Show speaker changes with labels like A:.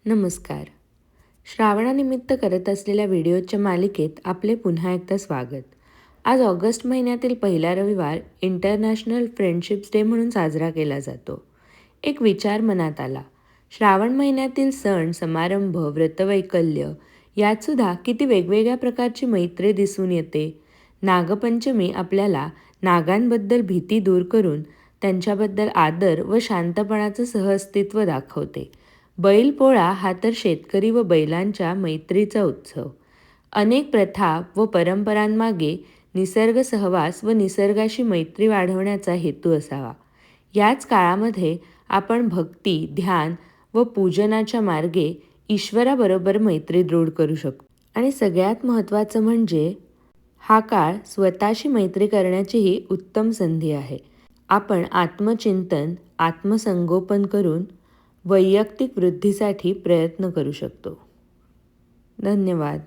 A: नमस्कार. श्रावणानिमित्त करत असलेल्या व्हिडिओच्या मालिकेत आपले पुन्हा एकदा स्वागत. आज ऑगस्ट महिन्यातील पहिला रविवार इंटरनॅशनल फ्रेंडशिप्स डे म्हणून साजरा केला जातो. एक विचार मनात आला. श्रावण महिन्यातील सण, समारंभ, व्रतवैकल्य यातसुद्धा किती वेगवेगळ्या प्रकारची मैत्री दिसून येते. नागपंचमी आपल्याला नागांबद्दल भीती दूर करून त्यांच्याबद्दल आदर व शांतपणाचं सहअस्तित्व दाखवते. बैलपोळा हा तर शेतकरी व बैलांच्या मैत्रीचा उत्सव. अनेक प्रथा व परंपरांमागे निसर्ग सहवास व निसर्गाशी मैत्री वाढवण्याचा हेतू असावा. याच काळामध्ये आपण भक्ती, ध्यान व पूजनाच्या मार्गे ईश्वराबरोबर मैत्री दृढ करू शकतो. आणि सगळ्यात महत्त्वाचं म्हणजे हा काळ स्वतःशी मैत्री करण्याचीही उत्तम संधी आहे. आपण आत्मचिंतन, आत्मसंगोपन करून वैयक्तिक वृद्धीसाठी प्रयत्न करू शकतो. धन्यवाद.